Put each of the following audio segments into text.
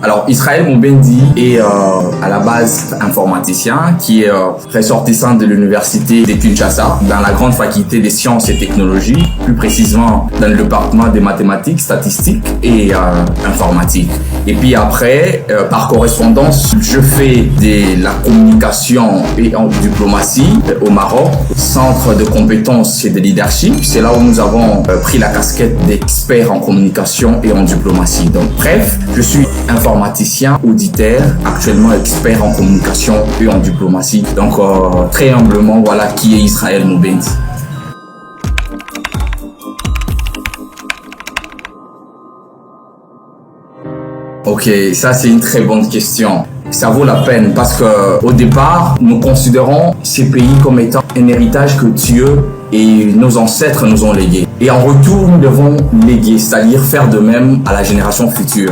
Alors, Israël Moubendi est à la base informaticien qui est ressortissant de l'université de Kinshasa dans la grande faculté des sciences et technologies, plus précisément dans le département des mathématiques, statistiques et informatique. Et puis après, par correspondance, je fais de la communication et en diplomatie au Maroc, centre de compétences et de leadership. C'est là où nous avons pris la casquette d'expert en communication et en diplomatie. Donc bref, je suis informaticien, auditeur, actuellement expert en communication et en diplomatie. Donc très humblement, voilà qui est Israël Moubendi. Ok, ça c'est une très bonne question. Ça vaut la peine parce que au départ, nous considérons ces pays comme étant un héritage que Dieu et nos ancêtres nous ont légué. Et en retour, nous devons léguer, c'est-à-dire faire de même à la génération future.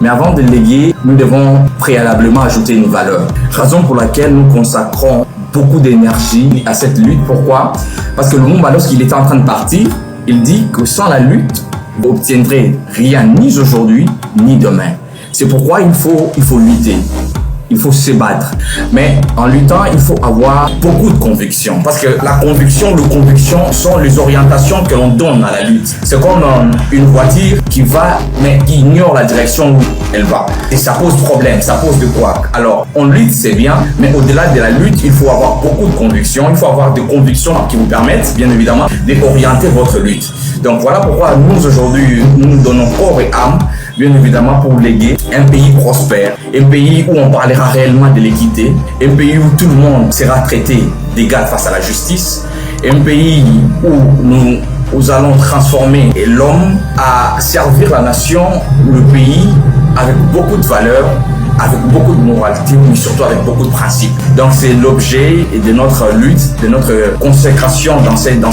Mais avant de léguer, nous devons préalablement ajouter une valeur. Raison pour laquelle nous consacrons beaucoup d'énergie à cette lutte. Pourquoi? Parce que le Lumumba, lorsqu'il était en train de partir, il dit que sans la lutte, vous n'obtiendrez rien ni aujourd'hui, ni demain. C'est pourquoi il faut lutter. Il faut se battre. Mais en luttant, il faut avoir beaucoup de conviction. Parce que la conviction, les convictions sont les orientations que l'on donne à la lutte. C'est comme une voiture qui va, mais qui ignore la direction où elle va. Et ça pose problème. Ça pose de quoi? Alors, on lutte, c'est bien. Mais au-delà de la lutte, il faut avoir beaucoup de convictions. Il faut avoir des convictions qui vous permettent, bien évidemment, d'orienter votre lutte. Donc voilà pourquoi nous, aujourd'hui, nous donnons corps et âme, bien évidemment, pour léguer un pays prospère, un pays où on parlera réellement de l'équité, un pays où tout le monde sera traité d'égal face à la justice, un pays où nous allons transformer l'homme à servir la nation, le pays, avec beaucoup de valeurs, avec beaucoup de moralité, mais surtout avec beaucoup de principes. Donc c'est l'objet de notre lutte, de notre consécration dans